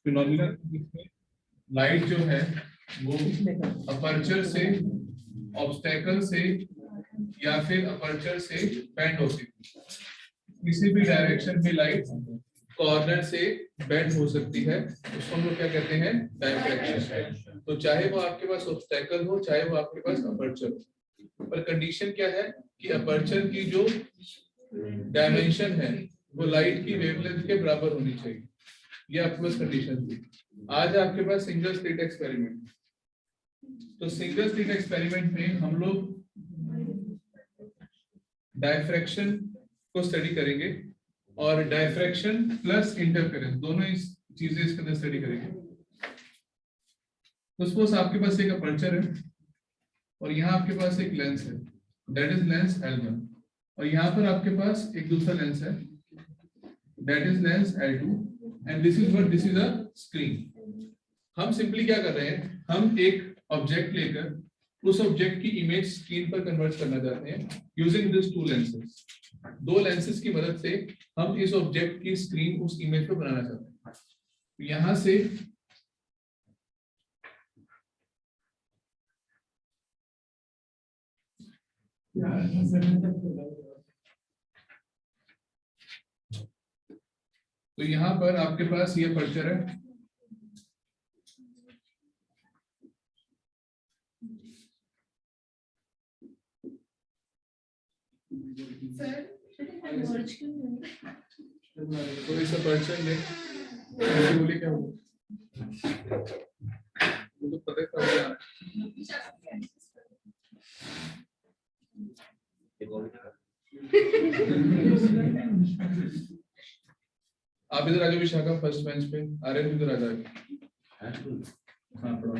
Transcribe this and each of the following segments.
Phenomenal light जो है वो अपर्चर से, ऑब्स्टेकल से या फिर अपर्चर से बेंड होती है। किसी भी डायरेक्शन में लाइट कॉर्नर से बेंड हो सकती है, उसको हम लोग क्या कहते हैं, डायफ्रैक्शन। तो चाहे वो आपके पास ऑब्स्टेकल हो, चाहे वो आपके पास अपर्चर हो, पर कंडीशन क्या है कि अपर्चर की जो डायमेंशन है वो लाइट की वेवलेंथ के बराबर होनी चाहिए। ये आपके पास कंडीशन थी। आज आपके पास सिंगल स्लिट एक्सपेरिमेंट। तो सिंगल स्लिट एक्सपेरिमेंट में हम लोग डायफ्रैक्शन को स्टडी करेंगे और डायफ्रैक्शन प्लस इंटरफेरेंस दोनों इस चीजें इसके अंदर स्टडी करेंगे। तो सपोज आपके पास एक अपर्चर है और यहाँ आपके पास एक लेंस है, दैट इज लेंस L1, और यहाँ पर आपके पास एक दूसरा लेंस है, that is lens L2, and this is what, this is a screen. हम सिंपली क्या कर रहे हैं, हम एक ऑब्जेक्ट लेकर उस ऑब्जेक्ट की इमेज स्क्रीन पर कन्वर्ट करना चाहते हैं यूजिंग दिस टू लेंसेज। दो लेंसेज की मदद से हम इस ऑब्जेक्ट की स्क्रीन उस इमेज पर बनाना चाहते हैं। यहां से तो यहां पर आपके पास ये अपर्चर है, तो इस अपर्चर में बोले क्या होगा, तो पता है आप इधर आ जाओ विशाखा, फर्स्ट बेंच पे आ रहे हैं, इधर आ जाओ। हाँ पढ़ो।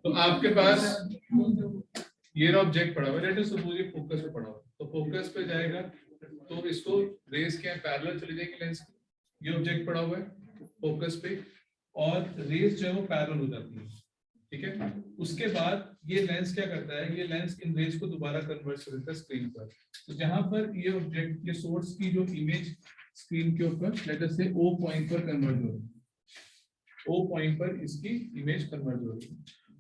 तो आपके पास ये ऑब्जेक्ट पड़ा हुआ है, लेट अस सपोज ये फोकस पे पड़ा हुआ है, तो फोकस पे जाएगा तो इसको रेस क्या पैरेलल चली जाएगी लेंस की। ये ऑब्जेक्ट पड़ा हुआ है फोकस पे और रेस जो है वो पैरेलल हो जाती है, ठीक है। उसके बाद ये लेंस क्या करता है, ये लेंस इन रेस को दोबारा कन्वर्ट कर देता है स्क्रीन पर। तो जहां पर ये ऑब्जेक्ट, ये सोर्स की जो इमेज स्क्रीन के ऊपर लेट अस से O पॉइंट पर कन्वर्ट हो रही है, O पॉइंट पर इसकी इमेज कन्वर्ट हो रही है,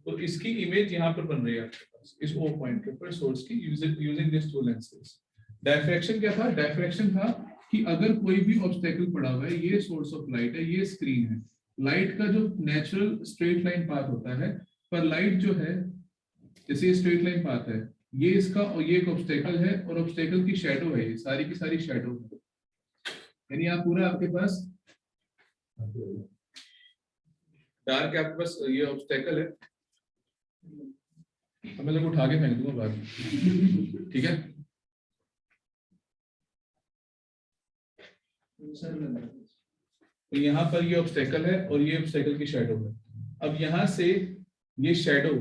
तो इसकी इमेज यहाँ पर बन रही है आपके पास इस O पॉइंट के ऊपर सोर्स की, using this to lenses. Diffraction क्या था, डायफ्रैक्शन था कि अगर कोई भी ऑब्स्टेकल पड़ा हुआ है, ये सोर्स ऑफ लाइट है, ये स्क्रीन है, लाइट का जो नेचुरल स्ट्रेट लाइन पाथ होता है, पर लाइट जो है जैसे ये स्ट्रेट लाइन पाथ है, ये इसका और ये एक ऑब्स्टेकल है और ऑब्स्टेकल की शैडो है, ये सारी की सारी शैडो है, यानी आप पूरा आपके पास डार्क आपके पास ये ऑब्स्टेकल है, मैं लोग उठा के फेंक दूंगा बाहर, ठीक है। तो यहाँ पर ये ऑब्स्टेकल है और ये ऑब्स्टेकल की शैडो है। अब यहाँ से ये शैडो,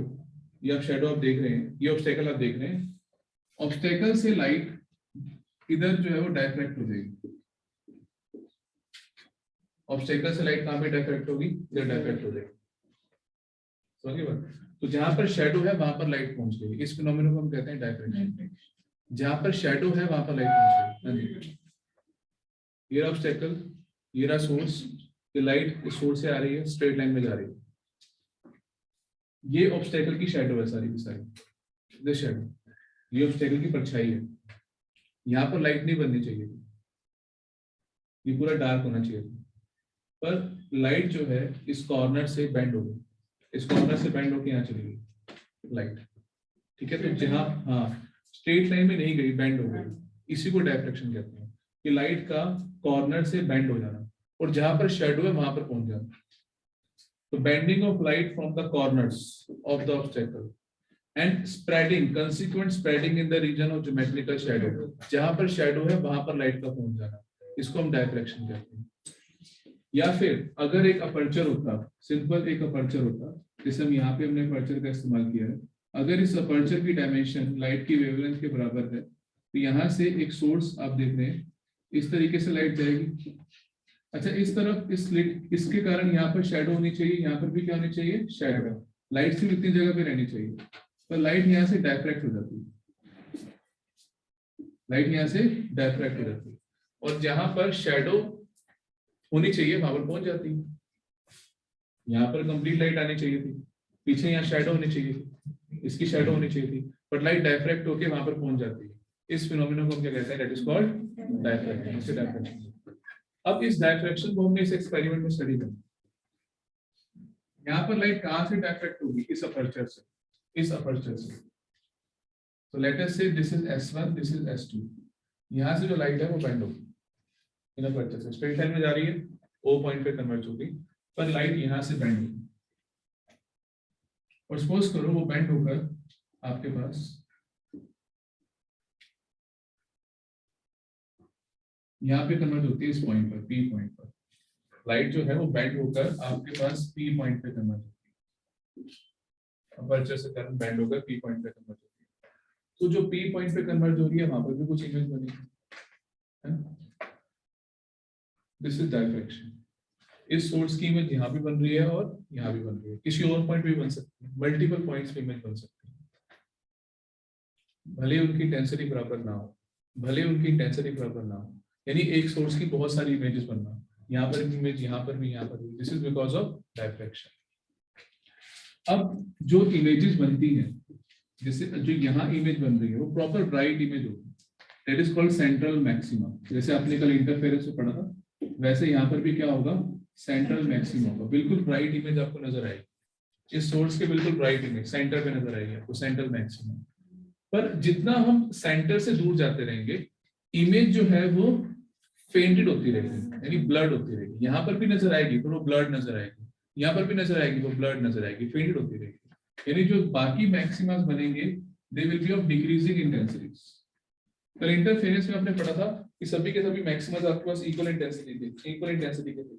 ये शैडो आप देख रहे हैं, ये ऑब्स्टेकल आप देख रहे हैं, ऑब्स्टेकल से लाइट इधर जो है वो डायफ्रैक्ट हो जाएगी, ऑब्स्टेकल से लाइट कहाँ पे डायफ्रैक्ट होगी, इधर डायफ्रैक्ट हो जाएगी, समझिए बात। तो जहां पर शैडो है वहां पर लाइट पहुंच गई, इस फिनोमेनन को हम कहते हैं डायफ्रैक्शन। जहां पर शैडो है वहां पर लाइट पहुंच गई। ये ऑब्स्टेकल, ये रहा सोर्स, ये लाइट इस सोर्स से आ रही है, स्ट्रेट लाइन में जा रही है, ये ऑब्स्टेकल की शैडो है सारी की सारी, ये शैडो, ये ऑब्स्टेकल की परछाई है। यहाँ पर लाइट नहीं बननी चाहिए, ये पूरा डार्क होना चाहिए, पर लाइट जो है इस कॉर्नर से बेंड हो गई, इस कॉर्नर से बेंड होकर यहाँ चली गई लाइट, ठीक है। तो जहाँ हाँ स्ट्रेट लाइन में नहीं गई, बेंड हो गई, इसी को डायफ्रैक्शन कहते हैं, कि लाइट का कॉर्नर से बेंड हो जाना और जहां पर शैडो है वहां पर पहुंच जाना। तो bending of light from the corners of the obstacle and spreading, consequent spreading in the region of geometrical shadow, जहां पर शैडो है वहां पर लाइट का पहुंच जाना, इसको हम डायफ्रैक्शन कहते हैं। या फिर अगर एक अपर्चर होता, सिंपल एक अपर्चर होता, जैसे हम यहाँ पे हमने अपर्चर का इस्तेमाल किया है, अगर इस अपर्चर की डायमेंशन लाइट की वेवलेंथ के बराबर है, तो यहाँ से एक सोर्स आप देख रहे हैं, इस तरीके से लाइट जाएगी। अच्छा, इस तरफ इस स्लिट, इसके कारण यहाँ पर शैडो होनी चाहिए, यहाँ पर भी क्या होनी चाहिए, शैडो। लाइट सिर्फ इतनी जगह पे रहनी चाहिए, पर लाइट यहाँ से डायफ्रैक्ट हो जाती है, लाइट यहाँ से डायफ्रैक्ट हो जाती है, और जहां पर शेडो होनी चाहिए वहां पर पहुंच जाती है। यहाँ पर कंप्लीट लाइट आनी चाहिए थी, पीछे यहाँ शेडो होनी चाहिए थी, इसकी शेडो होनी चाहिए थी, बट लाइट डायफ्रैक्ट होके वहां पर पहुंच जाती है। इस फिनोमेना को हम क्या कहते हैं? That is called diffraction. अब इस डायफ्रैक्शन को हमने इस एक्सपेरिमेंट में स्टडी किया। यहाँ पर लाइट कहां से डायफ्रैक्ट होगी? इस अपर्चर से, इस अपर्चर से। तो लेट अस से this is S1, this is S2। यहाँ से जो लाइट है वो बेंड होगी इन अपर्चर से, स्ट्रेट लाइन में जा रही है, O पॉइंट पे कन्वर्ज होगी, पर लाइट यहाँ से बेंड होगी। और सपोज करो वो बेंड होकर आपके पास यहाँ पे कन्वर्ट होती है, इस पॉइंट पर, P पॉइंट पर। लाइट जो है वो बेंड होकर आपके पास P पॉइंट पे कन्वर्ट होती है, अपर्चर से करंट बेंड होकर P पॉइंट पे कन्वर्ट होती है। तो जो P पॉइंट पे कन्वर्ट हो रही है वहां पर भी कुछ इमेज बनेगी। This is diffraction. इस सोर्स की इमेज यहाँ भी बन रही है और यहाँ भी बन रही है, किसी और पॉइंट भी बन सकती है, मल्टीपल पॉइंट्स पे इमेज बन सकती है, भले उनकी इंटेंसिटी बराबर ना हो, भले उनकी इंटेंसिटी बराबर ना हो। यानी एक सोर्स की बहुत सारी इमेजेस बनना, यहाँ पर भी इमेज, यहाँ पर भी, यहाँ पर भी। This is because of diffraction. अब जो इमेजेस बनती हैं, जैसे जो यहाँ इमेज बन रही है वो प्रॉपर ब्राइट इमेज होगी, that is called central maxima. जैसे आपने कल इंटरफेरेंस में पढ़ा था, वैसे यहाँ पर भी क्या होगा? सेंट्रल मैक्सिमा होगा। बिल्कुल ब्राइट इमेज आपको नजर आएगी, इस सोर्स के बिल्कुल ब्राइट इमेज सेंटर पे नजर आएगी आपको, सेंट्रल मैक्सिमा। पर जितना हम सेंटर से दूर जाते रहेंगे, इमेज जो है वो फेंटेड होती रहेगी, यानी ब्लड होती रहेगी। यहाँ पर भी नजर आएगी पर वो ब्लड नजर आएगी, यहाँ पर भी नजर आएगी वो ब्लड नजर आएगी, फेंटेड होती रहेगी। यानी जो बाकी मैक्सिमास बनेंगे they will be of decreasing intensities. कल इंटरफेरेंस में आपने पढ़ा था कि सभी के सभी मैक्सिमास आपके पास इक्वल इंटेंसिटी के थे।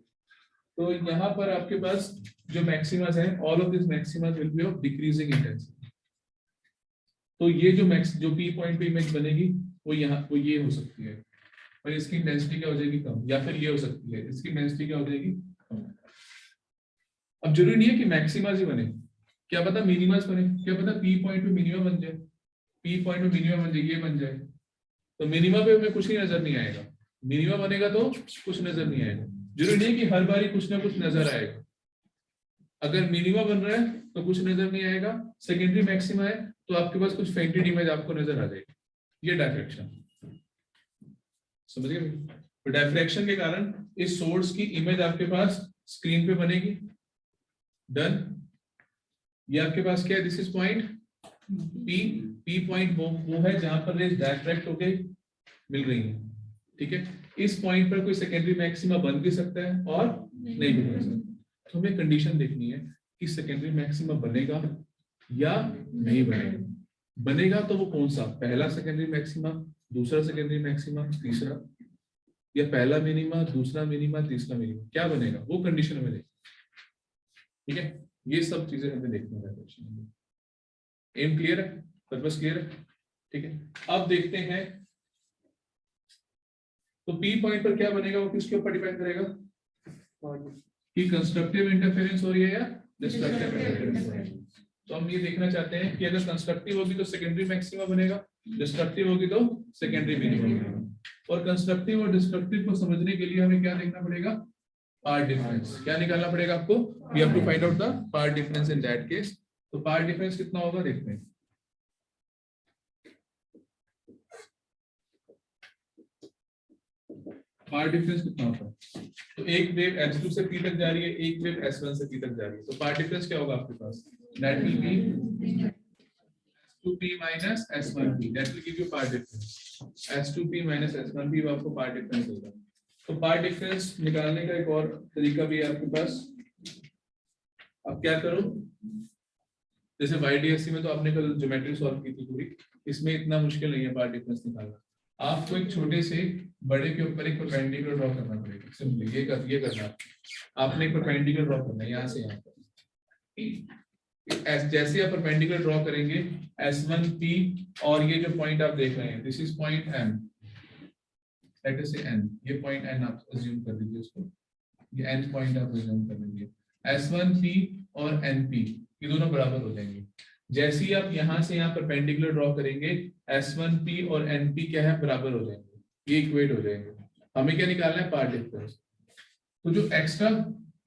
तो यहाँ पर आपके पास जो मैक्सिमास हैं, all of this maximas will be of decreasing intensity. तो ये जो P पॉइंट पे इमेज बनेगी वो ये हो सकती है, और इसकी इंटेंसिटी क्या हो जाएगी? कम। या फिर ये हो सकती है, इसकी इंटेंसिटी क्या हो जाएगी? कम। अब जरूरी नहीं है कि मैक्सिमास ही बने, क्या पता मिनिमास बने, क्या पता P पॉइंट पे मिनिमम बन जाए, P पॉइंट पे मिनिमम बन जाए, ये बन जाए। तो मिनिमम पे हमें कुछ ही नजर नहीं आएगा, मिनिमम बनेगा तो कुछ नजर नहीं आएगा। जरूरी नहीं है कि हर बारी कुछ ना कुछ नजर आएगा। अगर मिनिमम बन रहा है तो कुछ नजर नहीं आएगा, सेकेंडरी मैक्सिमा है तो आपके पास कुछ फेंटेड इमेज आपको नजर आ जाएगी। ये डायफ्रैक्शन, समझ गए? तो डायफ्रैक्शन के कारण इस सोर्स की इमेज आपके पास स्क्रीन पे बनेगी। डन। ये आपके पास क्या है? This is point P point वो है जहां पर रेज डायफ्रैक्ट होके मिल रही है, ठीक है। इस पॉइंट पर कोई सेकेंडरी मैक्सिमा बन भी सकता है और नहीं भी बन सकता। तो हमें कंडीशन देखनी है कि सेकेंडरी मैक्सिमा बनेगा या नहीं बनेगा। बनेगा तो वो कौन सा? पहला सेकेंडरी मैक्सिमा, दूसरा सेकेंडरी मैक्सिमा, तीसरा, या पहला मिनिमा, दूसरा मिनिमा, तीसरा मिनिमा, क्या बनेगा? वो कंडीशन हमें देखनी, ठीक है। ये सब चीजें हमें देखनी है। एम क्लियर है? पर्पस क्लियर है? ठीक है। अब देखते हैं तो P पॉइंट पर क्या बनेगा, वो किसके ऊपर डिपेंड करेगा कि कंस्ट्रक्टिव इंटरफेरेंस हो रही है या डिस्ट्रक्टिव इंटरफेरेंस हो रही है। तो हम ये देखना चाहते हैं कि अगर कंस्ट्रक्टिव होगी तो सेकेंडरी मैक्सिमा बनेगा, डिस्ट्रक्टिव होगी तो सेकेंडरी मिनिमम बनेगा। और कंस्ट्रक्टिव और डिस्ट्रक्टिव को समझने के लिए हमें क्या देखना पड़ेगा? Path difference. क्या निकालना पड़ेगा आपको? We have to find out the path difference in that case. तो पार्ट डिफरेंस कितना होगा देखते हैं। पार्ट डिफरेंस कितना होता है? तो एक वेव S2 से P तक जा रही है, एक वेव S1 से P तक जा रही है, तो पार्ट डिफरेंस क्या होगा आपके पास? That will be S2P minus S1P, that will give you part difference। S2P minus S1P आपको पार्ट डिफरेंस होगा। तो पार्ट डिफरेंस निकालने का एक और तरीका भी है आपके पास। अब क्या करो, जैसे YDSC में तो आपने कल ज्योमेट्री सॉल्व की थी पूरी, इसमें इतना मुश्किल नहीं है पार्ट डिफरेंस निकालना। आपको एक छोटे से बड़े के ऊपर एक परपेंडिकुलर ड्रॉ करना पड़ेगा। सिंपली ये करना, आपने एक परपेंडिकुलर ड्रॉ करना है यहाँ से यहाँ पर। जैसे आप परपेंडिकुलर ड्रॉ करेंगे S1P, और ये जो पॉइंट आप देख रहे हैं this is point M, let us से N, ये पॉइंट N आप अज्यूम कर लीजिए उसको, ये N पॉइंट आप अज्यूम कर लीजिए। S1P और NP ये दोनों बराबर हो जाएंगे। जैसे ही आप यहाँ से यहाँ परपेंडिकुलर ड्रॉ करेंगे S1P और NP क्या है, बराबर हो जाएंगे, ये इक्वेट हो जाएंगे। हमें क्या निकालना है, पार्ट डिफरेंस। तो जो एक्स्ट्रा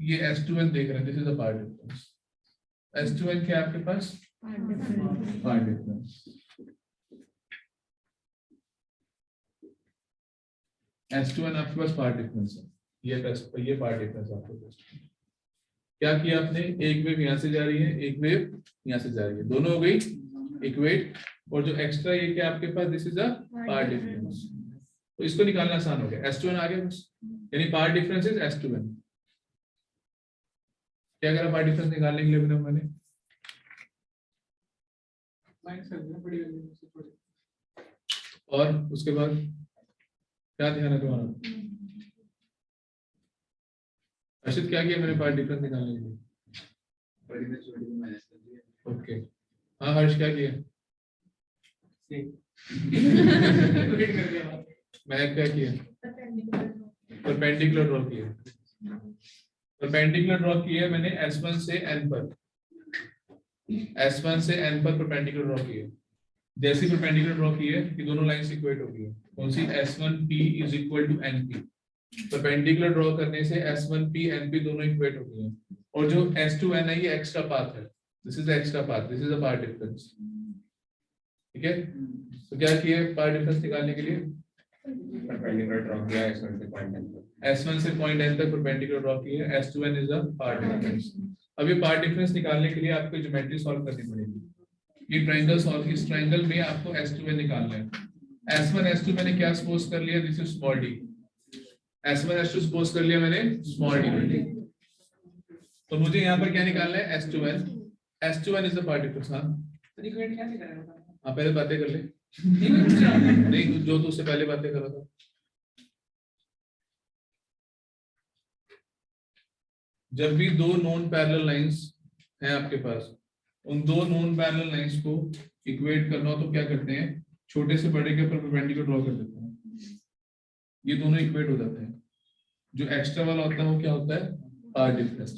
ये S2N देख रहे हैं, this is a path difference. S2N क्या है आपके पास, पार्ट डिफरेंस। S2N आपके पास पार्ट डिफरेंस है, ये पार्ट डिफरेंस आपके पास। क्या किया आपने, एक वेव यहाँ से जा रही है, एक वेव यहाँ से जा रही है, दोनों हो गई इक्वेट, और जो एक्स्ट्रा ये क्या आपके पास, this is a path difference. तो इसको निकालना आसान हो गया, S2N आ गया बस, यानी पार्ट डिफरेंस इज S2N। क्या करा पार्ट डिफरेंस निकालने के लिए मैंने और उसके बाद क्या ध्यान है तुम्हारा, अर्षित क्या किया मैंने पार्ट डिफरेंस निकालने के लिए, ओके हाँ हर्ष क्या किया मैं क्या किया, परपेंडिकुलर ड्रॉ किया, परपेंडिकुलर ड्रॉ किया मैंने S1 से N पर, S1 से N पर परपेंडिकुलर ड्रॉ किया। जैसे परपेंडिकुलर ड्रॉ किए कि दोनों लाइंस इक्वेट हो गई है, कौन सी, S1P is equal to NP। Perpendicular draw करने से S1P NP दोनों इक्वेट हो गए हैं, और जो S2N है ये एक्स्ट्रा पाथ है, this is extra path, this is a path difference. ठीक है, तो क्या किए पार्ट डिफरेंस निकालने के लिए, परपेंडिकुलर ड्रॉ किया S1 से पॉइंट N तक। S1 से पॉइंट N तक परपेंडिकुलर ड्रॉ किए, S2N is a path difference. अब ये पार्ट डिफरेंस निकालने के लिए आपको ज्योमेट्री सॉल्व करनी पड़ेगी। ये ट्रायंगल सॉल्व, इस ट्रायंगल में आपको S2N निकालना है। S1 S2 मैंने क्या सपोज कर लिया, this is small d। S1 S2 suppose कर लिया मैंने स्मॉल d, तो मुझे यहाँ पर क्या निकालना है, S2N। S2N is the path difference. हाँ हाँ पहले बातें कर ले नहीं, जो तो उससे पहले बातें कर रहा था। जब भी दो नॉन पैरेलल लाइंस हैं आपके पास, उन दो नॉन पैरेलल लाइंस को इक्वेट करना हो तो क्या करते हैं, छोटे से बड़े के ऊपर परपेंडिकुलर ड्रॉ कर देते हैं, ये दोनों इक्वेट हो जाते हैं। जो एक्स्ट्रा वाला होता है वो क्या होता है, पार्ट डिफरेंस।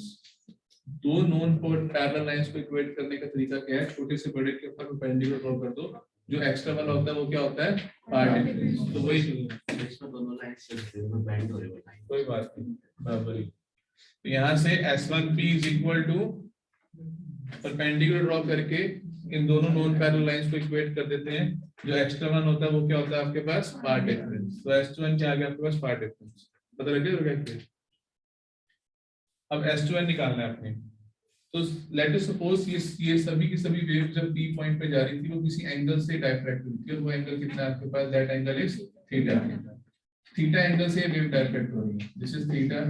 दो नॉन पैरेलल लाइंस को इक्वेट करने का तरीका क्या है, छोटे से बड़े के ऊपर परपेंडिकुलर ड्रॉ कर दो, जो एक्स्ट्रा वाला होता है वो क्या होता है, पार्ट डिफरेंस। तो वही इसमें दोनों लाइंस बेंड हो रहे हैं, कोई बात नहीं, बराबर ही। तो यहाँ से S1P is equal to, perpendicular draw करके इन दोनों नॉन पैरेलल लाइंस को इक्वेट कर देते हैं, जो एक्स्ट्रा वन होता है वो क्या होता है आपके पास, पार्ट डिफरेंस। तो S2N क्या आ गया आपके पास, पार्ट डिफरेंस। पता लग गया क्या। अब S2N निकालना है आपने, तो लेट अस सपोज ये सभी की सभी वेव जब P पॉइंट पे जा रही थी वो किसी एंगल से डायफ्रैक्ट हुई थी, और वो एंगल कितना है आपके पास, that angle is theta. Theta angle से वेव डायफ्रैक्ट हो रही है, दिस इज थीटा।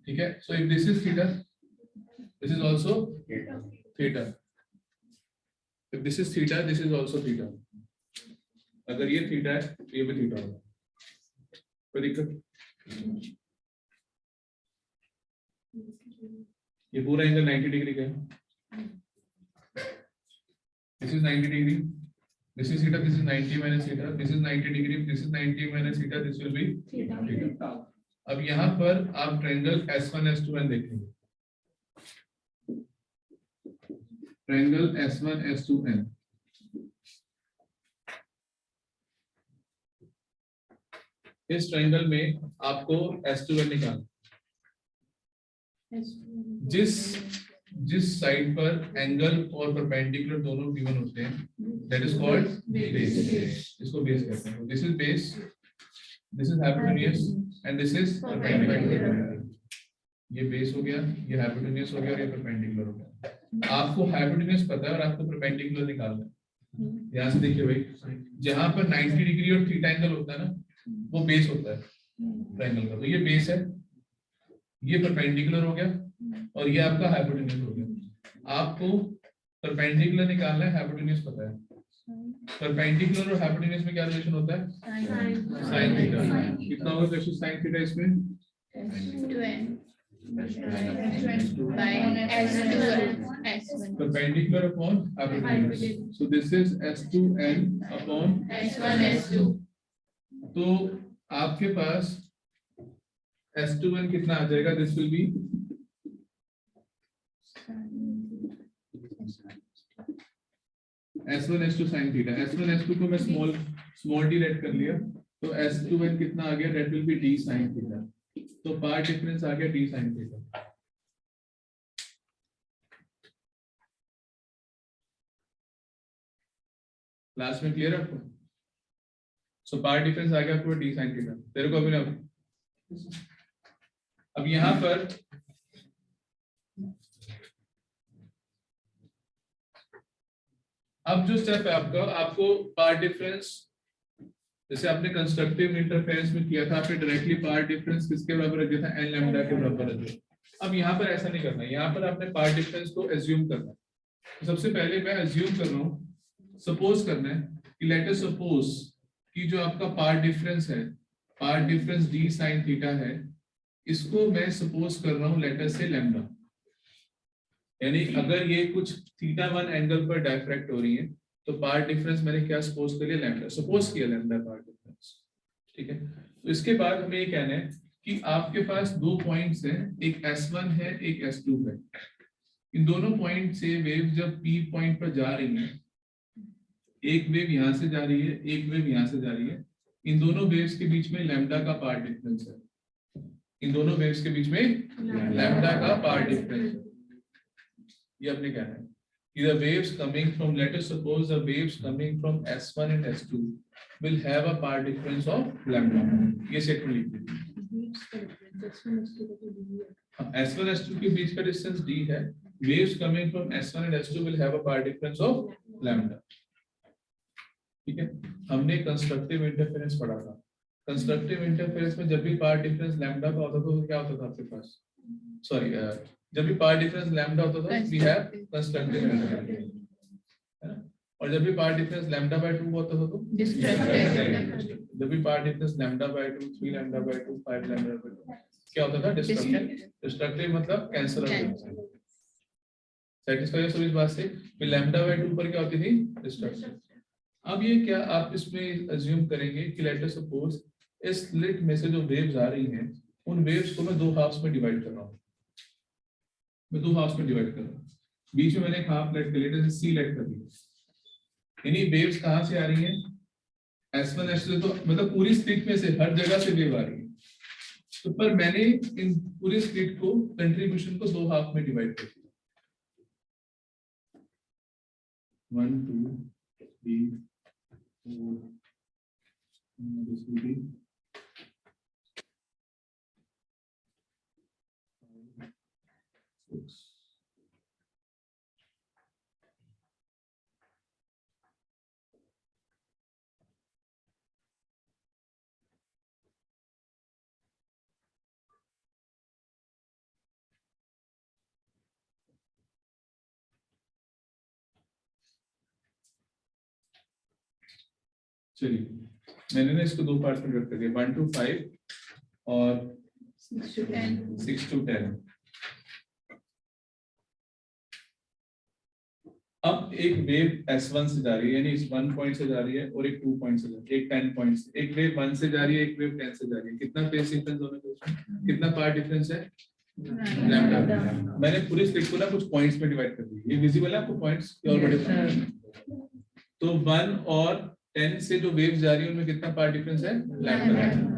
ठीक है, so if this is theta, this is also theta. If this is theta, this is also theta. अगर ये थीटा है तो ये भी थीटा होगा, कोई दिक्कत। ये पूरा एंगल 90 डिग्री का है, this is 90 degree, this is theta, this is 90 minus theta, this is 90 degree, this is 90 minus theta, this will be theta. अब यहाँ पर आप ट्रायंगल S1 S2N देखेंगे, ट्रायंगल S1 S2N, इस ट्रायंगल में आपको S2N निकालना, जिस साइड पर एंगल और परपेंडिकुलर दोनों गिवन होते हैं, दैट इज कॉल्ड बेस। इसको बेस कहते हैं। This is base, this is hypotenuse and this is perpendicular. ये बेस हो गया, ये हाइपोटेन्यूज हो गया और ये परपेंडिकुलर हो गया। आपको हाइपोटेन्यूज पता है और आपको परपेंडिकुलर निकालना है। यहाँ से देखिए भाई, जहां पर 90 डिग्री और थीटा एंगल होता है ना, वो बेस होता है ट्रायंगल का। तो ये बेस है, ये परपेंडिकुलर हो गया और ये आपका हाइपोटेन्यूज हो गया। आपको परपेंडिकुलर निकालना है, हाइपोटेन्यूज पता है। परपेंडिकुलर और हाइपोटेन्यूज में क्या रिलेशन होता है, साइन थीटा। कितना होगा क्वेश्चन साइन थीटा इसमें, perpendicular upon hypotenuse. So this is S2N upon S1 तो आपके पास S2N कितना आ जाएगा, this will be S1 S2 sin theta, S1 S2 को मैं स्मॉल d लेट कर लिया, तो S2n कितना आ गया, that will be d sin theta, तो पार्ट डिफरेंस आ गया d sin थीटा। लास्ट में क्लियर आपको? सो पार्ट डिफरेंस आ गया आपको d sin थीटा, तेरे को अभी ना। अब यहां पर अब जो स्टेप है आपका, आपको पार्ट डिफरेंस, जैसे आपने कंस्ट्रक्टिव इंटरफेरेंस में किया था, आपने डायरेक्टली पार्ट डिफरेंस किसके बराबर रख दिया था, n लैम्डा के बराबर रख दिया। अब यहाँ पर ऐसा नहीं करना है, यहाँ पर आपने पार्ट डिफरेंस को एज्यूम करना है। तो सबसे पहले मैं एज्यूम कर रहा हूँ, सपोज करना है कि लेट अस सपोज कि जो आपका पार्ट डिफरेंस है, path difference d sin theta है, इसको मैं सपोज कर रहा हूँ लेट अस से लैम्डा, यानी अगर ये कुछ θ1 एंगल पर डायफ्रैक्ट हो रही है तो पार्ट डिफरेंस मैंने क्या सपोज कर लिया, लैम्डा सपोज किया, लैम्डा पार्ट डिफरेंस, ठीक है। तो इसके बाद हमें ये कहना है कि आपके पास दो पॉइंट्स हैं, एक S1 है एक S2 है, इन दोनों पॉइंट से वेव जब P पॉइंट पर जा रही है, एक वेव यहां से जा रही है, एक वेव यहां से जा रही है, इन दोनों वेव्स के बीच में लैम्डा का पार्ट डिफरेंस है, इन दोनों वेव्स के बीच में लैम्डा का पार्ट डिफरेंस है। ये आपने कहना है कि the waves coming from, let us suppose the waves coming from S1 and S2 will have a part difference of lambda, ये सेट में लिख दीजिए। S1 S2 के बीच का डिस्टेंस d है, waves coming from S1 and S2 will have a part difference of lambda, ठीक है। हमने कंस्ट्रक्टिव इंटरफेरेंस पढ़ा था, कंस्ट्रक्टिव इंटरफेरेंस में जब भी पार्ट डिफरेंस लैम्डा का होता था तो क्या होता था आपके पास, सॉरी जब भी पार्ट डिफरेंस लैम्डा होता था वी हैव कंस्ट्रक्टिव इंटरफेरेंस, है ना, और जब भी पार्ट डिफरेंस लैम्डा बाय 2 होता था तो डिस्ट्रक्टिव, जब भी path difference lambda by 2, 3 lambda by 2, 5 lambda by 2 क्या होता था, डिस्ट्रक्टिव। डिस्ट्रक्टिव मतलब कैंसल हो जाता, सैटिस्फाई हो इस बात से कि लैम्डा बाय 2 पर क्या होती थी, डिस्ट्रक्टिव। अब ये क्या आप इसमें अज्यूम करेंगे कि लेट अस सपोज इस स्लिट में से जो वेव्स आ रही हैं, उन वेव्स को मैं दो हाफ्स में डिवाइड कर रहा हूँ, मैं दो हाफ्स में डिवाइड कर रहा हूँ, बीच में मैंने एक हाफ लेट कर लिया, जैसे सी लेट कर दी, यानी वेव्स कहाँ से आ रही हैं, S1 S2, तो मतलब पूरी स्लिट में से हर जगह से वेव आ रही है, तो पर मैंने इन पूरी स्लिट को कंट्रीब्यूशन को दो हाफ में डिवाइड कर दिया, 1 2 3 4 this will be 6 चलिए मैंने ना इसको दो पार्ट्स में डिवाइड कर दिया, 1 to 5 और 6 to 10। अब एक वेव S1 से जा रही है, यानी इस 1 पॉइंट से जा रही है, और एक 2 पॉइंट से जा रही है, एक 10 पॉइंट से, एक वेव 1 से जा रही है, एक वेव 10 से जा रही है, कितना फेज डिफरेंस दोनों के बीच, कितना पार्ट डिफरेंस है, लैम्डा। मैंने पूरी स्लिट को ना कुछ पॉइंट्स में डिवाइड कर दिया, ये विजिबल है आपको पॉइंट्स और बड़े पॉइंट्स, तो 1 और 10 से जो वेव्स जा रही है उनमें कितना पार्ट डिफरेंस है, लैम्डा।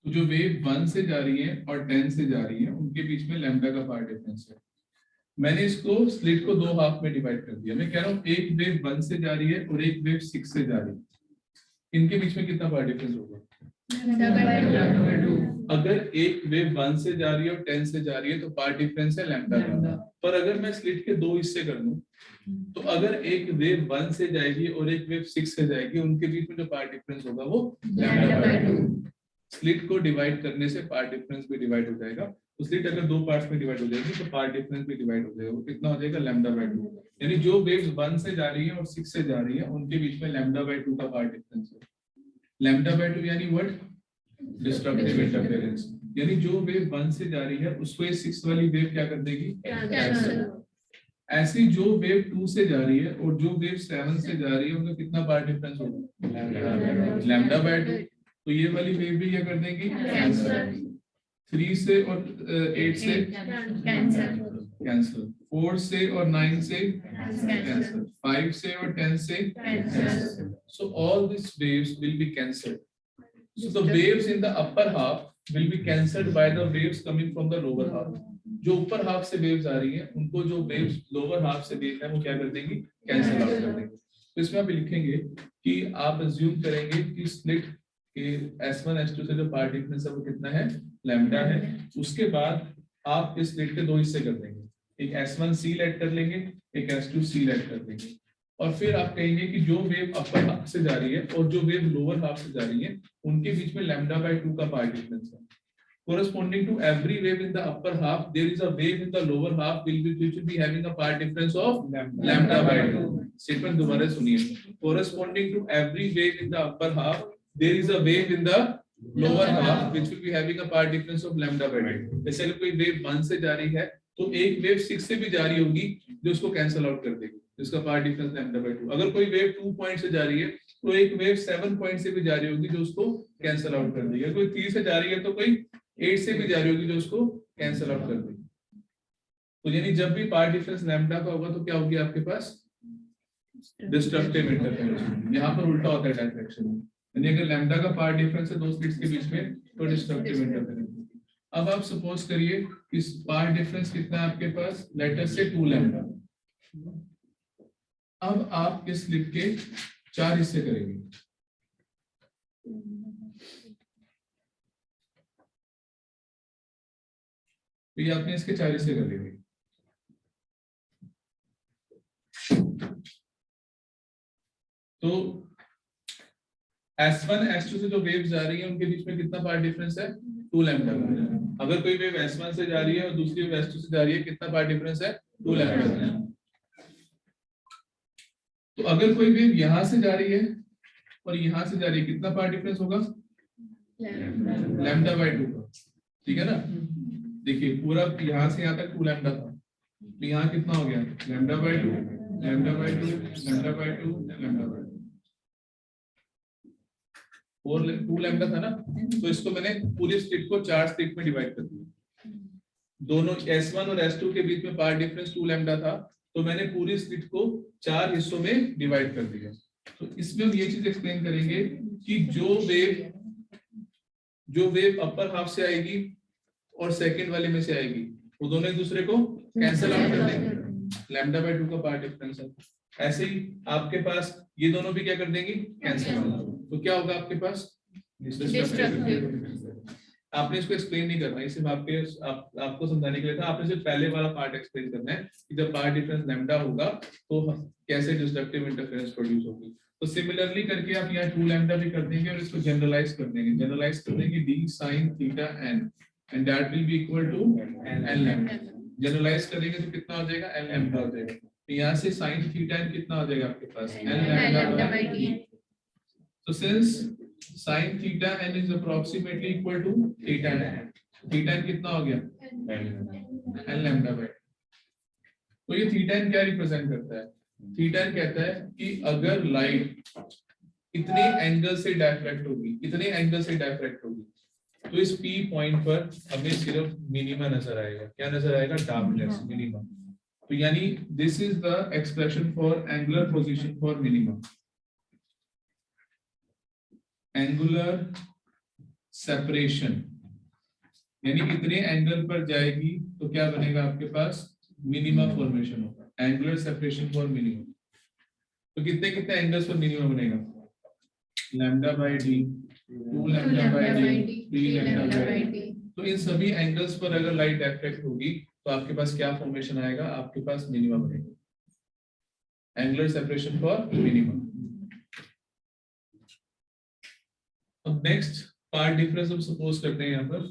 तो जो वेव 1 से जा रही है और 10 से जा रही है उनके बीच में लैम्डा का पार्ट डिफरेंस है। मैंने इसको स्लिट को दो हाफ में डिवाइड कर दिया, मैं कह रहा हूँ एक वेव 1 से जा रही है और एक वेव 6 से जा रही है, इनके बीच में कितना पार्ट डिफरेंस होगा, अगर एक वेव 1 से जा रही है और 10 से जा रही है तो पार्ट डिफरेंस है लैम्डा का, पर अगर मैं स्लिट के दो हिस्से कर दूं तो अगर एक वेव 1 से जाएगी और एक वेव 6 से जाएगी, उनके बीच में जो पार्ट डिफरेंस होगा वो लैम्डा बाय 2। स्लिट को डिवाइड करने से पार्ट डिफरेंस भी डिवाइड हो जाएगा, तो स्लिट अगर दो पार्ट्स में डिवाइड हो जाएगी तो पार्ट डिफरेंस भी डिवाइड हो जाएगा, वो कितना हो जाएगा, लैम्डा बाय 2। यानी जो वेव्स 1 से जा रही है और 6 से जा रही है उनके बीच में लैम्डा बाय 2 का पार्ट डिफरेंस है। लैम्डा बाय 2 यानी व्हाट, डिस्ट्रक्टिव इंटरफेरेंस। यानी जो वेव 1 से जा रही है उसको ये 6 वाली वेव क्या कर देगी, कैंसिल। ऐसी जो वेव 2 से जा रही है और जो वेव 7 से जा रही है उनका कितना पार्ट डिफरेंस होगा, लैम्डा बाय 2। तो ये वाली वेव भी क्या कर देंगी, कैंसिल। 3 से और 8 से कैंसिल, 4 से और 9 से कैंसिल, 5 से और 10 से cancel. So all these waves will be cancelled. So the waves in the upper half will be cancelled by the waves coming from the lower half. जो ऊपर हाफ से वेव्स आ रही हैं उनको जो वेव्स लोअर हाफ से wave है वो क्या कर देंगी, कैंसिल आउट कर देंगे। तो इसमें आप लिखेंगे कि आप अज्यूम करेंगे कि स्प्लिट के S1 S2 से जो पार्ट डिफरेंस है वो कितना है, लैम्डा है। उसके बाद आप इस स्प्लिट के दो हिस्से कर देंगे, एक S1 C लेट कर लेंगे, एक S2 C लेट कर देंगे। और फिर आप कहेंगे कि जो वेव अपर हाफ से जा रही है और जो वेव लोअर हाफ से जा रही है उनके बीच में लैम्डा बाय 2 का पार्ट डिफरेंस है। Corresponding to every wave in the upper half, there is a wave in the lower half which will be having a part difference of lambda by 2. Statement दोबारा सुनिए। Corresponding to every wave in the upper half, there is a wave in the lower half which will be having a part difference of lambda by 2. जैसे अगर कोई wave 1 से जा रही है तो एक वेव 6 से भी जा रही होगी जो उसको कैंसिल आउट कर देगी, जिसका पार्ट डिफरेंस लैम्डा बाय 2। अगर कोई वेव 2 पॉइंट से जा रही है तो एक वेव 7 पॉइंट से भी जा रही होगी जो उसको कैंसिल आउट कर देगी। कोई 3 से जा रही है तो कोई 8 से भी जा रही होगी जो उसको कैंसिल आउट कर देगी। तो यानी जब भी पार्ट डिफरेंस लैम्डा का होगा तो क्या होगी आपके पास, डिस्ट्रक्टिव इंटरफेरेंस। यहाँ पर उल्टा होता है डायरेक्शन में, यानी अगर लैम्डा का पार्ट डिफरेंस है दो स्लिट्स के बीच में तो डिस्ट्रक्टिव इंटरफेरेंस। अब आप सपोज करिए इस पार्ट डिफरेंस कितना है आपके पास, लेट अस से 2 लैम्डा। अब आप इस स्लिट के 4 हिस्से करेंगे, तो ये आपने इसके 4 हिस्से कर लेंगे। तो S1 S2 से जो वेव्स जा रही है उनके बीच में कितना पार्ट डिफरेंस है, 2 लैम्डा। अगर कोई वेव S1 से जा रही है और दूसरी वेव S2 से जा रही है, कितना पार्ट डिफरेंस है, 2 लैम्डा। तो अगर कोई वेव यहां से जा रही है और यहां से जा रही है, कितना पार्ट डिफरेंस होगा, लैम्डा बाय 2 का। ठीक है ना, देखिए पूरा यहां से यहां तक 2 लैम्डा था, तो यहाँ कितना हो गया, lambda by 2, lambda bye 2, lambda bye 2, lambda bye 2, और 2 लैम्डा था ना। तो इसको मैंने पूरी स्लिट को 4 स्लिट में डिवाइड कर दिया। दोनों S1 और S2 के बीच में पार्ट डिफरेंस 2 लैम्डा था, तो मैंने पूरी स्लिट को 4 हिस्सों में डिवाइड कर दिया। तो इसमें हम ये चीज एक्सप्लेन करेंगे कि जो वेव अपर हाफ से आएगी और सेकंड वाले में से आएगी वो दोनों एक दूसरे को कैंसिल आउट कर देंगे, लैम्डा बाय 2 का पार्ट डिफरेंस है। ऐसे ही आपके पास ये दोनों भी क्या कर देंगे, कैंसिल आउट। तो क्या होगा आपके पास, आपने इसको एक्सप्लेन नहीं करना, ये सिर्फ आपको समझाने के लिए था। आपने सिर्फ पहले वाला पार्ट एक्सप्लेन करना है कि जब पार्ट डिफरेंस लैम्डा होगा तो कैसे डिस्ट्रक्टिव इंटरफेरेंस प्रोड्यूस होगी। तो सिमिलरली करके आप यहाँ 2 लैम्डा भी कर देंगे और इसको जनरलाइज कर देंगे, जनरलाइज कर देंगे d sin theta n and that will be equal to n lambda. Generalise करेंगे तो कितना हो जाएगा, n लैम्डा हो जाएगा। तो यहाँ से sin थीटा n कितना हो जाएगा आपके पास, n लैम्डा बाय d। तो since sin theta n is approximately equal to theta n, theta n कितना हो गया, n लैम्डा बाय। तो ये थीटा n क्या रिप्रेजेंट करता है, थीटा n कहता है कि अगर लाइट इतने एंगल से डायफ्रैक्ट होगी, इतने एंगल से डायफ्रैक्ट होगी, तो इस P पॉइंट पर हमें सिर्फ मिनिमा नजर आएगा। क्या नजर आएगा, डार्कनेस, मिनिमा। तो यानी this is the expression for angular position for minima. Angular separation यानी कितने एंगल पर जाएगी तो क्या बनेगा आपके पास, मिनिमा फॉर्मेशन होगा, एंगुलर सेपरेशन फॉर मिनिमा। तो कितने कितने एंगल्स पर मिनिमा बनेगा, lambda by D, 2 lambda bye D, 3 lambda by D. तो इन सभी एंगल्स पर अगर लाइट रिफ्लेक्ट होगी तो आपके पास क्या फॉर्मेशन आएगा, आपके पास मिनिमा बनेगा, एंगुलर सेपरेशन फॉर मिनिमा। अब नेक्स्ट पार्ट डिफरेंस हम सपोज करते हैं यहाँ पर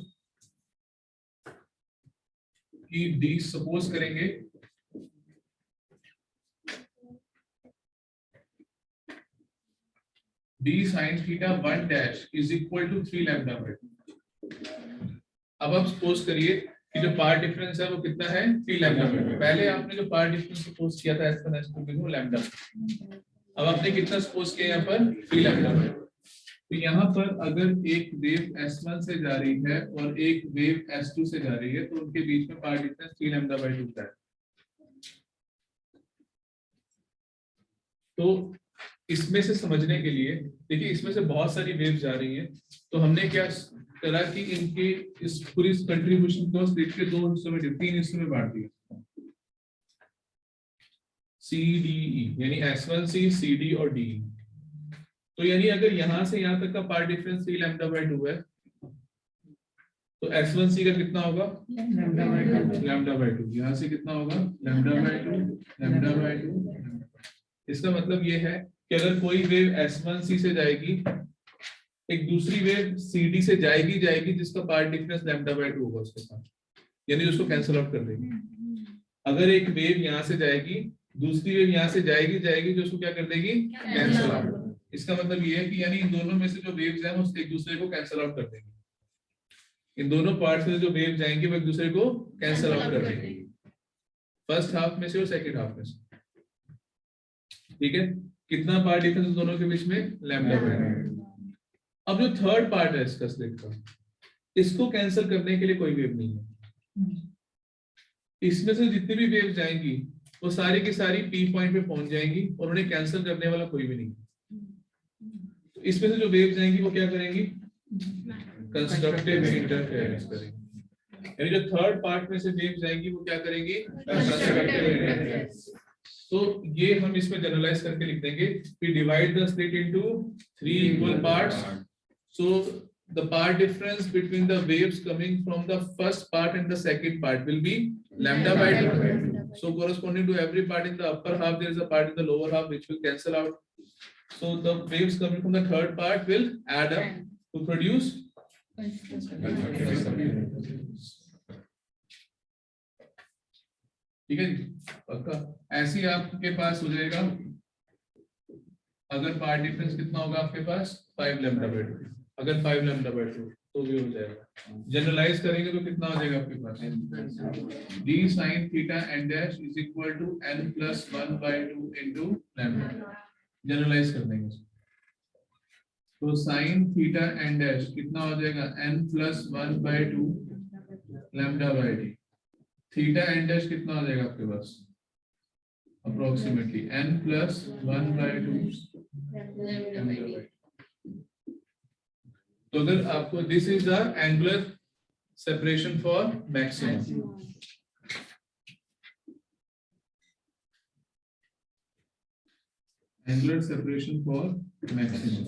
कि डी सपोज करेंगे d sin theta 1 dash is equal to 3 lambda by 2। अब आप सपोज करिए कि जो पार्ट डिफरेंस है वो कितना है 3 लैम्डा बाय 2। पहले आपने जो पार्ट डिफरेंस सपोज किया था S1 S2 बिंदु लैम्डा, अब आपने कितना सपोज किया यहाँ पर 3 लैम्डा बाय 2। तो यहाँ पर अगर एक वेव S1 से जा रही है और एक वेव S2 से जा रही है तो उनके बीच में पार्ट डिफरेंस 3 लैम्डा बाय 2 का है। तो इसमें से समझने के लिए देखिए, इसमें से बहुत सारी वेव जा रही हैं, तो हमने क्या करा कि इनके इस पूरी कंट्रीब्यूशन को स्प्लिट के 2 हिस्सों में 3 हिस्सों में बांट दिया, सी डी ई, यानी S1C CD और DE। तो यानी अगर यहां से यहां तक का पार्ट डिफरेंस 3 लैम्डा बाय 2 है तो S1C का कितना होगा लैम्डा बाय 2। यहां से कितना होगा लैम्डा बाय 2 लैम्डा बाय 2। इसका मतलब ये है कि अगर कोई वेव S1C से जाएगी, एक दूसरी वेव CD से जाएगी जिसका पार्ट डिफरेंस लैम्डा बाय 2 होगा उसके साथ, यानी उसको कैंसिल आउट कर देगी। अगर एक वेव यहाँ से जाएगी, दूसरी वेव यहाँ से जाएगी जो उसको क्या कर देगी कैंसिल आउट। इसका मतलब ये है कि यानी इन दोनों में से जो वेव्स हैं वो एक दूसरे को कैंसिल आउट कर देंगे। इन दोनों पार्ट्स में जो वेव जाएंगे वो एक दूसरे को कैंसिल आउट कर देंगे, फर्स्ट हाफ में से और सेकंड हाफ में से। ठीक है, कितना पार्ट डिफरेंस दोनों के बीच में लैम्डा बाय 2। अब जो थर्ड पार्ट है इसका स्लिट का, इसको कैंसिल करने के लिए कोई वेव नहीं है। इसमें से जितनी भी वेव जाएंगी वो सारी की सारी P पॉइंट पे पहुंच जाएंगी और उन्हें कैंसिल करने वाला कोई भी नहीं। तो इसमें से जो वेव जाएंगी वो क्या करेंगी कंस्ट्रक्टिव इंटरफेरेंस करेंगी, यानी जो थर्ड पार्ट में से वेव जाएंगी वो क्या करेंगी कंस्ट्रक्टिव इंटरफेरेंस। तो ये हम इसमें जनरलाइज करके लिख देंगे, we divide the slit into 3 equal parts, so the part difference between the waves coming from the first part and the second part will be lambda by 2. So corresponding to every part in the upper half there is a part in the lower half which will cancel out, so the waves coming from the third part will add up to produce ठीक है जी, पक्का। ऐसे ही आपके पास हो जाएगा अगर part difference कितना होगा आपके पास 5 लैम्डा बाय 2, अगर 5 लैम्डा बाय 2 तो भी हो जाएगा। जनरलाइज करेंगे तो कितना हो जाएगा आपके पास d sin theta n dash is equal to n plus 1 by 2 into lambda. Generalise कर देंगे तो sin थीटा n डैश कितना हो जाएगा n plus 1 by 2 lambda by d। Theta n dash कितना हो जाएगा आपके पास approximately n plus 1 by 2 lambda by. तो अगर आपको this is the angular separation for maximum. Angular separation for maximum,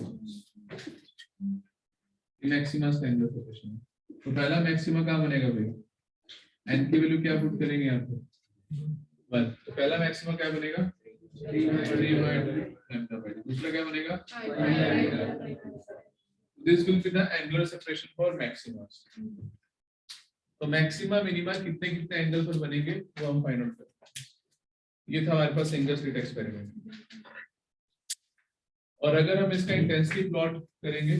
maximum का एंगुलर सेपरेशन। तो पहला मैक्सिमा कहाँ बनेगा भाई, n की वैल्यू क्या पुट करेंगे यहाँ पे 1, तो पहला मैक्सिमा क्या बनेगा 3 बाय 2 लैम्डा बाय 2। दूसरा क्या बनेगा this will be the angular separation for maximas। तो मैक्सिमा मिनिमा कितने कितने एंगल पर बनेंगे वो हम फाइंड आउट करेंगे। ये था हमारे पास सिंगल स्लिट एक्सपेरिमेंट। और अगर हम इसका इंटेंसिटी प्लॉट करेंगे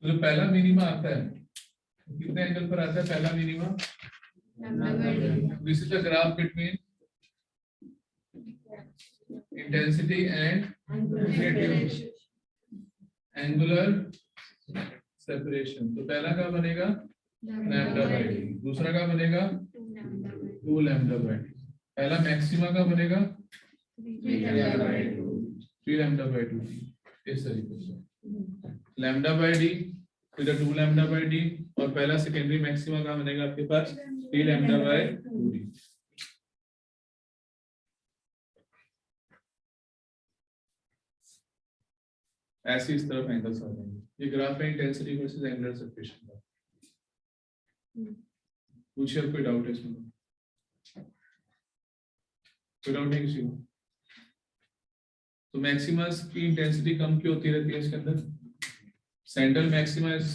तो जो पहला मिनिमा आता है कितने एंगल पर आता है पहला minima, this is the graph between intensity and angular separation. तो पहला क्या बनेगा लैम्डा बाय 2, दूसरा क्या बनेगा 2 लैम्डा बाय 2, पहला मैक्सिमा का बनेगा 3 लैम्डा बाय 2। इस तरीके से लैम्डा बाय डी फिर 2 लैम्डा बाय डी और पहला सेकेंडरी मैक्सिमा का बनेगा आपके पास 3 लैम्डा बाय 2d। ऐसे इस तरफ एंगल्स आ जाएंगे। ये ग्राफ है इंटेंसिटी वर्सेस एंगुलर सेपरेशन का। पूछिए कोई डाउट है इसमें, कोई डाउट नहीं किसी को। तो मैक्सिमस की इंटेंसिटी कम क्यों होती रहती है इसके अंदर, central maxima is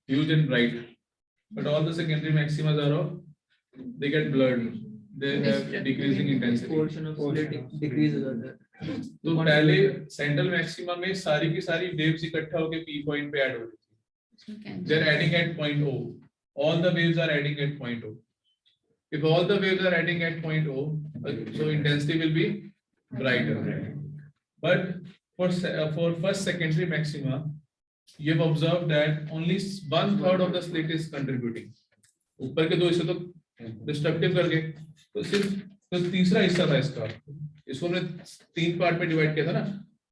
huge and bright but all the secondary maximas are of they get blurred they have decreasing intensity. Portion of slit decrease हो जाता है। तो पहले सेंट्रल मैक्सिमा में सारी की सारी वेव्स इकट्ठा होकर पी पॉइंट पे ऐड हो रही थी। They are adding at point O. All the waves are adding at point O. If all the waves are adding at point O, so intensity will be brighter. But for first secondary maxima, you have observed that only 1/3 of the slit is contributing. ऊपर के दो हिस्से तो destructive कर गए, तो सिर्फ तो तीसरा हिस्सा था इसका, इसको हमने 3 पार्ट में डिवाइड किया था ना,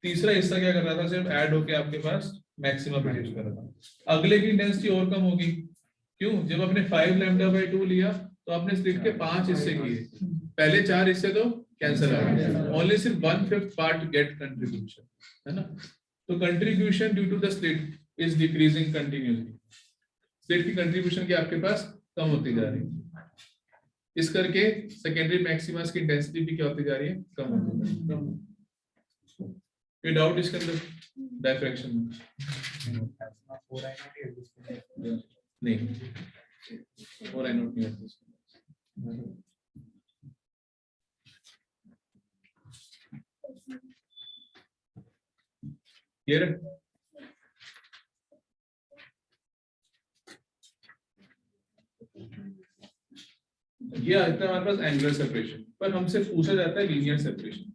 तीसरा हिस्सा क्या कर रहा था, सिर्फ ऐड होके आपके पास मैक्सिमा प्रोड्यूस कर रहा था। अगले की इंटेंसिटी और कम होगी, क्यों? जब आपने 5 λ/2 लिया तो आपने स्लिट के 5 हिस्से किए, पहले 4 हिस्से तो कैंसिल आ गए, ओनली सिर्फ 1/5 पार्ट गेट कंट्रीब्यूशन, है ना। तो contribution due to the slit is decreasing continuously, slit की कंट्रीब्यूशन की आपके पास कम होती जा रही है, इस करके सेकेंडरी मैक्सिमस की इंटेंसिटी भी क्या होती जा रही है, कम होती जा रही है। ये डाउट इसके अंदर डायफ्रैक्शन में नहीं, 4i0 नहीं होता इसमें। क्लियर है? ये आता है हमारे पास एंगुलर सेपरेशन, पर हमसे पूछा जाता है लीनियर सेपरेशन।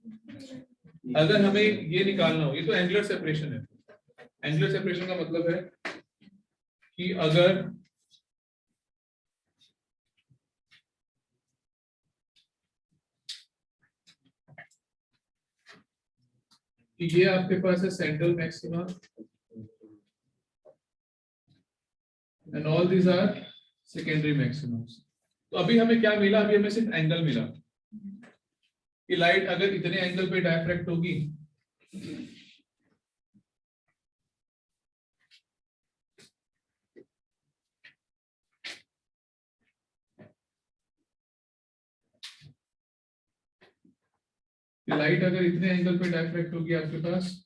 अगर हमें ये निकालना हो, ये तो एंगुलर सेपरेशन है, एंगुलर सेपरेशन का मतलब है कि अगर ये आपके पास है central maxima and all these are secondary maximums, तो अभी हमें क्या मिला, अभी हमें सिर्फ एंगल मिला कि लाइट अगर इतने एंगल पे डायफ्रैक्ट होगी लाइट अगर इतने एंगल पे डायफ्रैक्ट होगी आपके पास,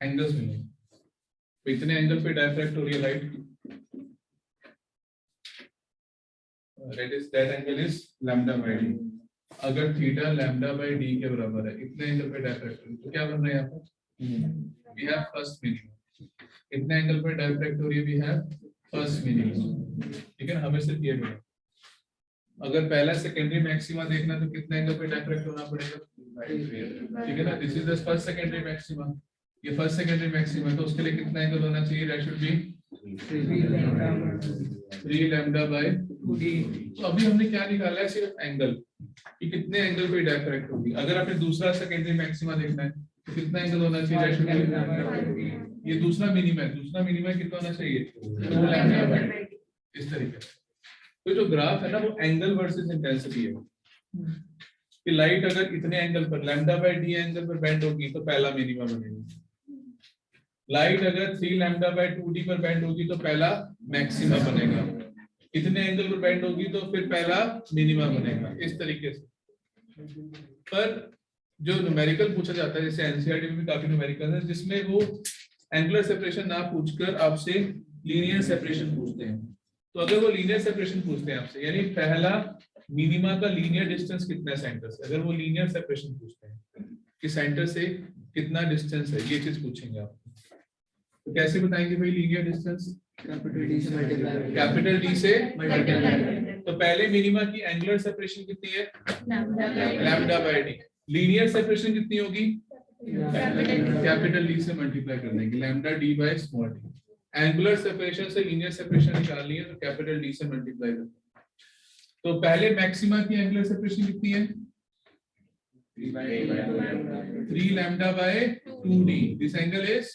एंगल्स मिलेंगे, तो इतने एंगल पे डायफ्रैक्ट हो रही है light, that angle is λ/d। अगर थीटा λ/d के बराबर है, इतने एंगल पे डायफ्रैक्ट हो रही है, तो क्या बन रहा है यहाँ पर, we have first minimum। इतने एंगल पे डायफ्रैक्ट हो रही है, we have first minimum, ठीक है, हमें सिर्फ ये मिला। अगर पहला सेकेंडरी मैक्सिमा देखना तो कितने एंगल पे डायफ्रैक्ट होना पड़ेगा, ठीक है ना, this is the first secondary maxima, ये फर्स्ट सेकेंडरी मैक्सिमा है, तो उसके लिए कितना एंगल होना चाहिए, दैट शुड बी 3 λ/2d। तो अभी हमने क्या निकाला है, सिर्फ एंगल कि कितने एंगल पे डायफ्रैक्ट होगी। अगर आपने दूसरा सेकेंडरी मैक्सिमा देखना है तो कितना एंगल होना चाहिए, दैट शुड बी, ये दूसरा मिनिमम है, दूसरा मिनिमम कितना होना चाहिए, 2 λ/, इस तरीके से। तो जो ग्राफ है ना वो एंगल वर्सेस इंटेंसिटी है, कि लाइट अगर इतने एंगल पर λ/d एंगल पर बेंड होगी तो पहला मिनिमा बनेगा, लाइट अगर 3 λ/2d पर बेंड होगी तो पहला मैक्सिमा बनेगा, इतने एंगल पर बेंड होगी तो फिर पहला मिनिमा बनेगा, इस तरीके से। पर जो न्यूमेरिकल पूछा जाता है, जैसे एनसीईआरटी में भी काफी न्यूमेरिकल है जिसमें वो एंगुलर सेपरेशन ना पूछकर आपसे लीनियर सेपरेशन पूछते हैं। तो अगर वो लीनियर सेपरेशन पूछते हैं आपसे, यानी पहला मिनिमा का लीनियर डिस्टेंस कितना है सेंटर से, अगर वो लीनियर सेपरेशन पूछते हैं कि सेंटर से कितना डिस्टेंस है, ये चीज पूछेंगे आप, तो कैसे बताएंगे भाई लीनियर डिस्टेंस, कैपिटल डी से मल्टीप्लाई। तो पहले मिनिमा की एंगुलर सेपरेशन कितनी है, λ/d, लीनियर सेपरेशन कितनी होगी, कैपिटल डी से मल्टीप्लाई करने की, λ/d/d। एंगुलर सेपरेशन से लीनियर सेपरेशन निकालनी है तो कैपिटल डी से मल्टीप्लाई करना है। तो पहले मैक्सिमा की एंगुलर सेपरेशन कितनी है, 3 λ/2d, this angle is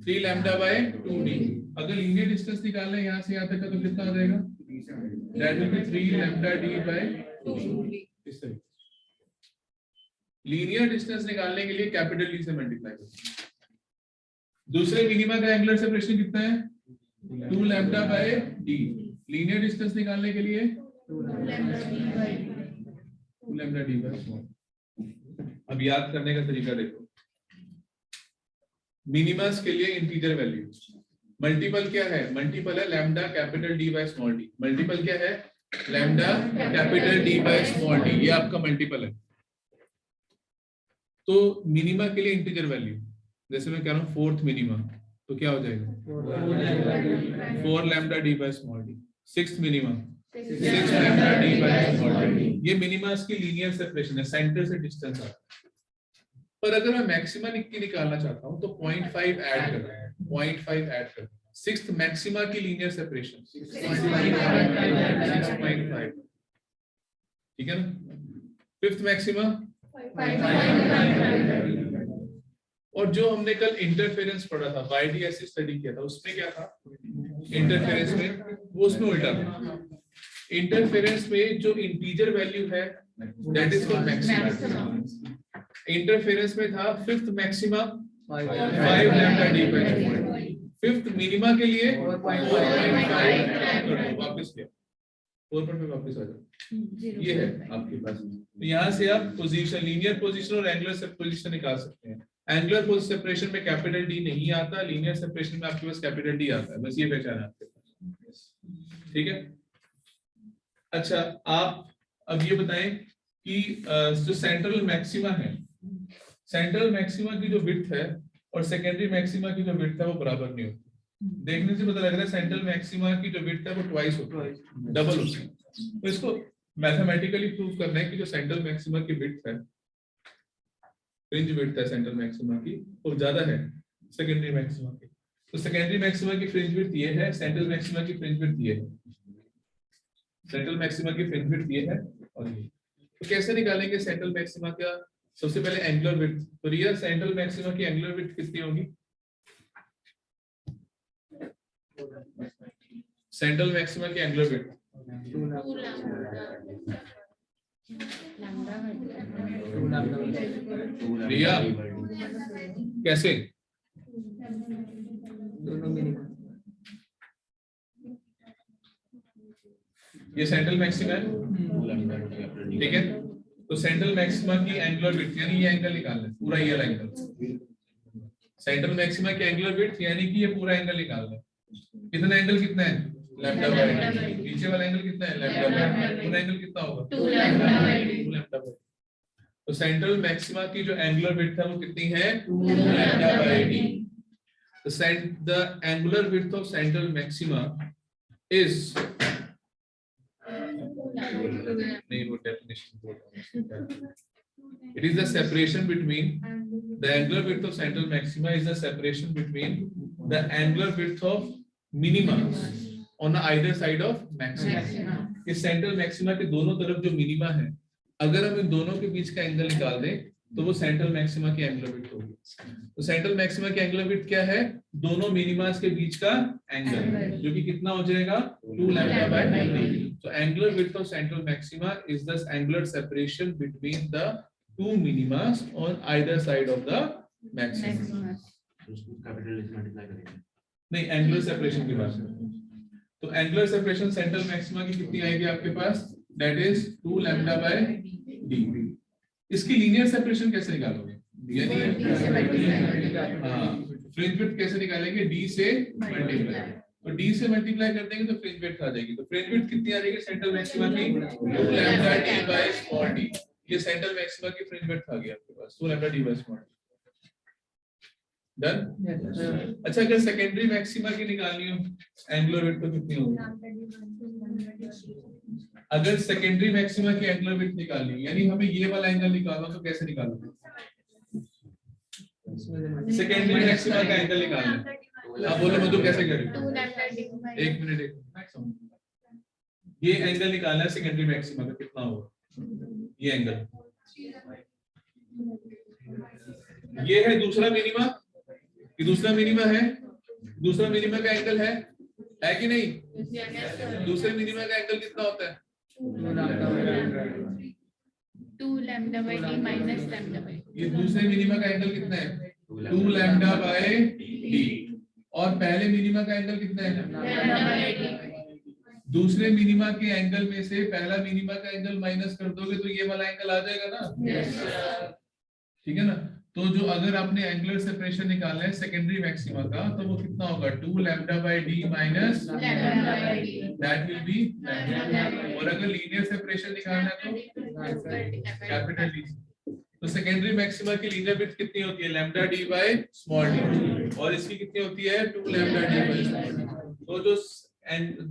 3 λ/2d। अगर लीनियर डिस्टेंस निकालना है यहाँ से यहाँ तक का तो कितना आ जाएगा, दैट विल बी 3 λd/2d। इस तरीके लीनियर डिस्टेंस निकालने के लिए कैपिटल डी से मल्टीप्लाई करते हैं। दूसरे मिनिमा का एंगुलर सेपरेशन कितना है, 2 lambda bye D. Linear distance निकालने के लिए 2 2 लैम्डा डी बाय स्मॉल। अब याद करने का तरीका देखो, मिनिमस के लिए इंटीजर वैल्यू, मल्टीपल क्या है, मल्टीपल है lambda capital D by small D. Multiple क्या है, lambda capital D by small D, ये आपका मल्टीपल है। तो मिनिमा के लिए इंटीजर वैल्यू, जैसे मैं कह रहा हूँ फोर्थ मिनिमा, तो क्या हो जाएगा 4 lambda D by small D. Sixth minima 6 lambda D by small D. ये मिनिमा की लीनियर सेपरेशन है, सेंटर से डिस्टेंस आता है। पर अगर मैं मैक्सिमा निकालना चाहता हूं तो 0.5 ऐड करना है, 0.5 ऐड कर। सिक्स्थ मैक्सिमा की लीनियर सेपरेशन 6.5, ठीक है ना। फिफ्थ मैक्सिमा, और जो हमने कल इंटरफेरेंस पढ़ा था, YDS स्टडी किया था, उसमें क्या था इंटरफेरेंस में, वो उसमें उल्टा था। इंटरफेरेंस में जो इंटीजर वैल्यू है that is called maxima. Interference में था fifth maxima 5 lambda D by small D. Fifth minima के लिए 4.5 वापस किया, 4.5 वापस आ जाओ, ये है आपके पास। तो यहाँ से आप पोजीशन, लीनियर पोजीशन और एंगुलर पोजीशन निकाल सकते हैं। एंगुलर सेपरेशन में कैपिटल डी नहीं आता, लीनियर सेपरेशन में आपके पास कैपिटल डी आता है, बस ये पहचान है आपके पास, ठीक है। अच्छा, आप अब ये बताएं कि जो सेंट्रल मैक्सिमा है, सेंट्रल मैक्सिमा की जो विड्थ है और सेकेंडरी मैक्सिमा की जो विड्थ है वो बराबर नहीं होती। देखने से पता लग रहा है सेंट्रल मैक्सिमा की जो विड्थ है वो ट्वाइस होती है, डबल होती है। तो इसको मैथमेटिकली प्रूव करना है कि जो सेंट्रल मैक्सिमा की विड्थ है, फ्रिंज विड्थ है सेंट्रल मैक्सिमा की, वो ज्यादा है सेकेंडरी मैक्सिमा की। तो सेकेंडरी मैक्सिमा की फ्रिंज विड्थ ये है, सेंट्रल मैक्सिमा की फ्रिंज विड्थ ये है, सेंट्रल मैक्सिमा की फ्रिंज विड्थ ये है और ये। तो कैसे निकालेंगे सेंट्रल मैक्सिमा का? सबसे पहले एंगुलर विड्थ। तो रियल सेंट्रल मैक्सिमा की एंगुलर विड्थ कितनी होगी? सेंट्रल मैक्सिमा की एंगुलर विड्थ रिया कैसे? ये सेंट्रल मैक्सिमा है, ठीक है। तो सेंट्रल मैक्सिमा की एंगुलर विड्थ यानी ये एंगल निकालना है, पूरा ये एंगल। सेंट्रल मैक्सिमा की एंगुलर विड्थ यानी कि ये पूरा एंगल निकालना है। कितना एंगल कितना है? Lambda by. नीचे वाला एंगल कितना है? Lambda by. पूरा एंगल कितना होगा? 2 लैम्डा बाय। तो सेंट्रल मैक्सिमा की जो एंगुलर विड्थ है वो कितनी है? 2 lambda bye D. The angular width of central maxima is it is the separation between the angular width of central maxima is the separation between the angular width of minima on either side of maxima. इस central maxima के दोनों तरफ जो minima है, अगर हम इन दोनों के बीच का एंगल निकाल दें तो वो सेंट्रल मैक्सिमा की एंगुलर विड्थ होगी। तो सेंट्रल मैक्सिमा की एंगुलर विड्थ क्या है? दोनों मिनिमास के बीच का एंगल, जो कि कितना हो जाएगा? 2 lambda bye D. So angular width of central maxima is the angular separation between the two minimas on either side of the maximum. नहीं, angular separation की बात है। तो angular separation central maxima की कितनी आएगी आपके पास? That is 2 lambda by d. इसकी linear separation कैसे निकालोगे? यानी फ्रिंज विड्थ कैसे निकालेंगे? d से मल्टीप्लाई। तो d से मल्टीप्लाई कर देंगे तो फ्रिंज विड्थ आ जाएगी। तो फ्रिंज विड्थ कितनी आ जाएगी सेंट्रल मैक्सिमा की? 2 lambda d by small d। ये सेंट्रल मैक्सिमा की फ्रिंज विड्थ आ गई आपके पास, 2 lambda d by small d। Done? अच्छा, अगर सेकेंडरी मैक्सिमा की निकालनी हो एंगुलर विड्थ तो कितनी होगी? अगर सेकेंडरी मैक्सिमा की एंगुलर विड्थ निकालनी हो, यानी हमें ये वाला एंगल निकालना, तो कैसे निकालोगे? सेकेंडरी मैक्सिमा का एंगल निकालना है। आप बोलो मधु कैसे करें? एक मिनट ये एंगल निकालना है सेकेंडरी मैक्सिमा का, कितना होगा ये एंगल? ये है दूसरा मिनिमा, ये दूसरा मिनिमा है, दूसरा मिनिमा का एंगल है कि नहीं? दूसरे मिनिमा का एंगल कितना होता है? 2 lambda bye D minus lambda by. ये दूसरे मिनिमा का एंगल कितना है? 2 लैम्डा बाय डी। और पहले मिनिमा का एंगल कितना है? lambda by d. दूसरे मिनिमा के एंगल में से पहला मिनिमा का एंगल माइनस कर दोगे तो ये वाला एंगल आ जाएगा ना। Yes, sir. ठीक है ना। तो जो अगर आपने एंगुलर सेपरेशन निकालना है सेकेंडरी मैक्सिमा का तो वो कितना होगा 2 lambda bye D minus Lambda by d. That will B. Lambda by d. और अगर लीनियर सेपरेशन निकालना है तो कैपिटल डी। तो सेकेंडरी मैक्सिमा की लीनियर विड्थ कितनी होती है lambda D by small D और इसकी कितनी होती है 2 lambda D by small D. तो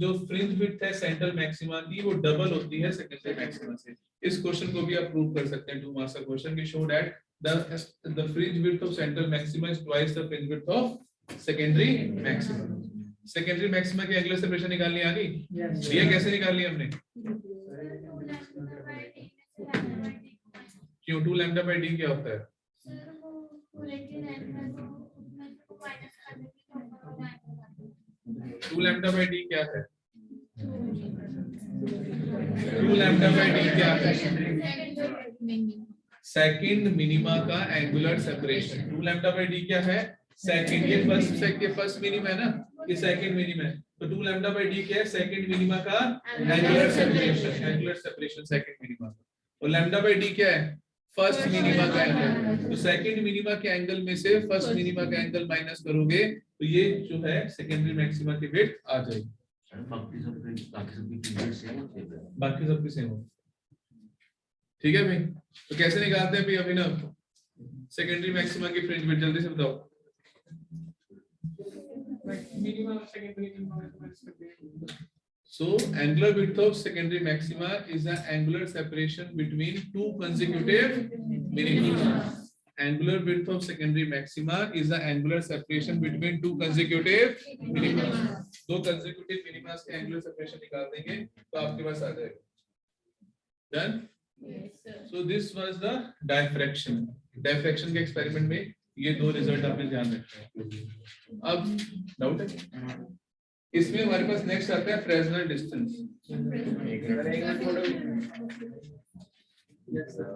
जो फ्रिंज विड्थ है सेंट्रल मैक्सिमा की वो डबल होती है सेकेंडरी मैक्सिमा से। इस क्वेश्चन को भी आप प्रूव कर सकते हैं 2 मार्क्स का क्वेश्चन कि show that the fringe width of central maxima is twice the fringe width of secondary maxima. secondary maxima की एंगुलर सेपरेशन निकालनी आ गई। ये कैसे निकालनी है हमने? क्यों 2 लैम्डा बाय डी क्या होता है? 2 लैम्डा बाय डी क्या है? 2 लैम्डा बाय डी क्या है? सेकंड मिनिमा का angular separation. 2 lambda bye D क्या है? सेकंड। ये फर्स्ट मिनिमा है ना, ये सेकंड मिनिमा है। तो 2 लैम्डा बाय डी क्या है? सेकंड मिनिमा का angular separation. Angular separation second minima का। और लैम्डा बाय डी क्या है? फर्स्ट मिनिमा का एंगल। तो सेकंड मिनिमा के एंगल में से फर्स्ट मिनिमा का एंगल माइनस करोगे तो ये जो है सेकेंडरी मैक्सिमा की विड्थ आ जाएगी। बाकी सब भी सेम हो। ठीक है भाई। तो कैसे निकालते हैं भाई अभिनव सेकेंडरी मैक्सिमा की फ्रिंज विड्थ? जल्दी से बताओ। So angular width of secondary maxima is the angular separation between two consecutive minima. Angular width of secondary maxima is the angular separation between two consecutive minima. दो consecutive minima के angular separation निकाल देंगे तो आपके पास आ जाएगा। Done? Yes, sir. So this was the diffraction. Diffraction के experiment में ये दो रिजल्ट आपने ध्यान रखना है। अब डाउट है इसमें हमारे पास नेक्स्ट आता है फ्रेसनल डिस्टेंस। Yes, sir.